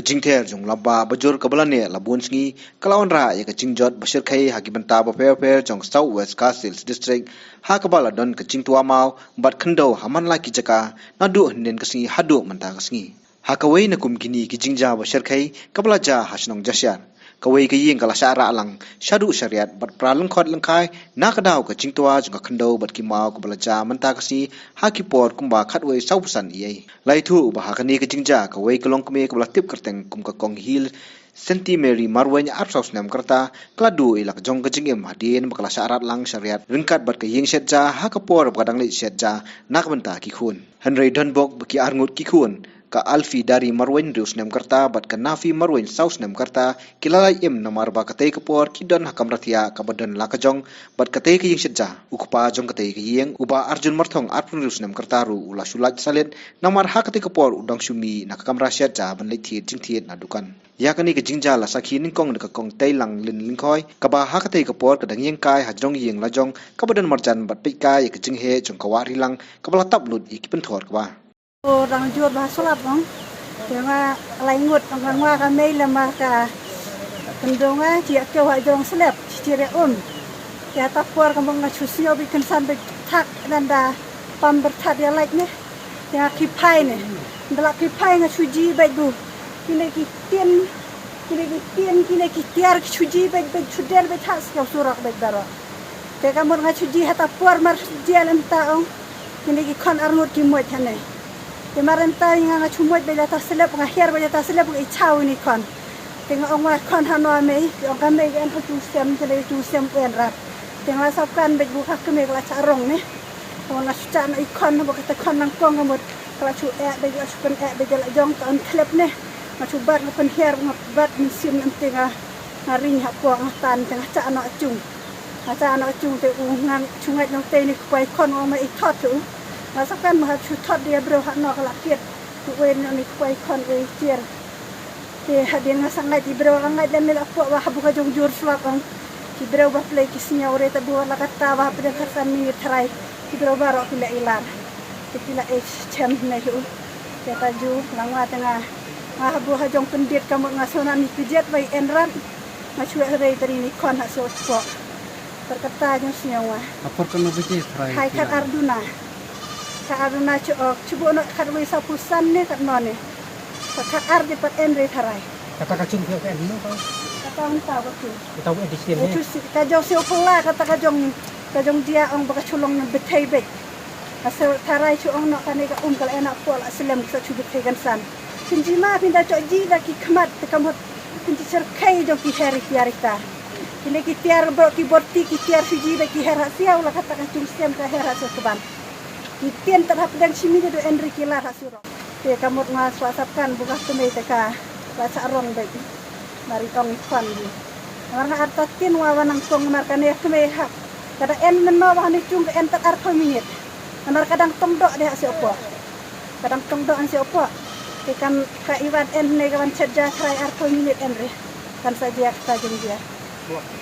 kejingter jong lamba bajur kabalane labun sngi kalawan ra ya kejingjot basir khai hagi banta ba per jong South West Castles district ha kabala don kejing tua mau bat khendo haman la ki jaka nadu nen kasngi hadu manta kasngi ha kawai na kum gini kejingja basir khai kabala ja hasnong jasyar kawai ke yeng kala syara alang syadu syariat bat pralang khot lengkai na kadau kejing tua jong khendo bat ki mau kabala ja manta kasni ha ki por kumba khatwai sausan iei lai thu ba ha kani kejingja kawai kelong keme kabala tip kerteng kum ka kong hil Senti Mary Marwanya Arsaus Nam Kerta Kladu ilak jong kejingim hadien bakala syarat lang syariat ringkat bat ke yeng setja ha kapor bakadang le setja nak benta ki khun Henry Dunbok baki arngut ki khun ka Alfi dari Marwen Rius Nam Kerta bat ka Nafi Marwen Saus Nam Kerta kilalai im namar ba katei kapor kidon hakam ratia ka badan lakajong bat katei ke yeng setja ukpa jong katei ke yeng uba Arjun Marthong Arpun Rius Nam Kerta ru ula sulat salit namar ha katei kapor udang sumi nak kam rasyat ja ban le thit jing thit na dukan yakani ke jingja la sakhi ningkong de kong tailang lin lingkhoi kaba ha katei kapor kadang yeng kai hajrong yeng lajong kabadan marjan bat pika ye ke jinghe jong kawari lang kabala taplut ikipen thor kaba orang jur bahasolap bang, jangan laingut orang wah kami lemah ka kendonga dia kau hajrong selap ciri dia tapur kamu ngacusio bikin sampai tak dan dah pam bertat dia like ni, dia kipai ni, dalam kipai ngacuji baik bu, kini tiar cuci baik sudah baik tak sekau surak baik darah, dia kamu ngacuji hatapur mar dia lentau, kini kon arnut kimuat hane. Kemarin tadi nga cumut bela taselap ngahir bela taselap ngicau ni kon. Tengok orang kon hano ame, orang kami kan tusiam jadi tusiam enrat. Tengok sabkan beg buka kami kelas carong ni. Orang nasucan ikon buka tekon nangkong kamu kelas cuek beg asukan beg jong tahun klep ni. Ngacubat ngapen her ngabat musim nanti ngaring hapuang ngatan tengah cak anak cung. Cak anak cung tu ngang cungat nanti ni kuai kon orang ikut tu. Masakan mahat cutot dia berohat nak lakit tuwen ni kuai kon cier dia hadir ngasang ngai di bero ngai dan melak puak wah buka jong jur swakang di bero bah play kisnya ore ta buat lakat tawa pada kasan ni terai di bero barok pila ilar pila cem ni tu dia taju langwa tengah wah buka jong pendit kamu ngasonan ni pijet bai enran ngacuek hari tadi ni kon hak so puak berkata jong senyawa apa kan lebih terai hai kat Arduna Aruna cuba nak kat wisa pusan ni kat non ni. Kat ar di pat enre tharai. Kata kacung dia kan no kau. Kata entah betul. Kita buat di sini. Itu kajong si opula kata kajong dia ang baka culong ng betay bet. Asal tharai cu ang nak kanai ka kal enak pol aslam sa cu betay kan san. Pinjima pinda cok ji da ki khamat kamot pinji cerkai jong ki hari tiarita. Kini ki tiar bro ki borti ki tiar fiji da ki hera siau la kata kacung sem ka hera so keban. Itian terhadap dan sini tu Enrique lah hasilnya. Dia kamu ngas wasapkan buka kemei teka baca rong baik. Mari tong ikon di. Karena artatin wawanang tong markan ya kemei hak. Kada en menawah ni cung ke en tak arto minit. Anar kadang tong dok dia hasil apa. Kadang tong dok hasil apa. Ikan ka iwan en ne kawan cerja try arto minit Enri. Kan saja kita jeng dia.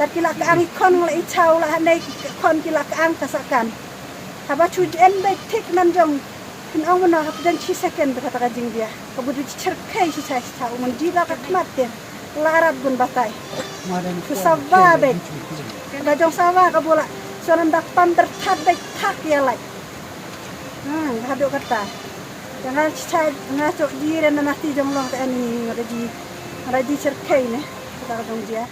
Tapi lah keang ikon ngala icau lah ne kon kila keang kasakan. Haba cujen baik tik nanjong kin ang mana dan 2 second kata kajing dia kemudian cerkai si saya tahu menjila kat mati larat gun batai susah baik kajong sawa kabola soran dak pamber tak baik tak ya lai hado kata jangan cai ngaco diri dan nanti jong long tani raji cerkai ne kata kajong dia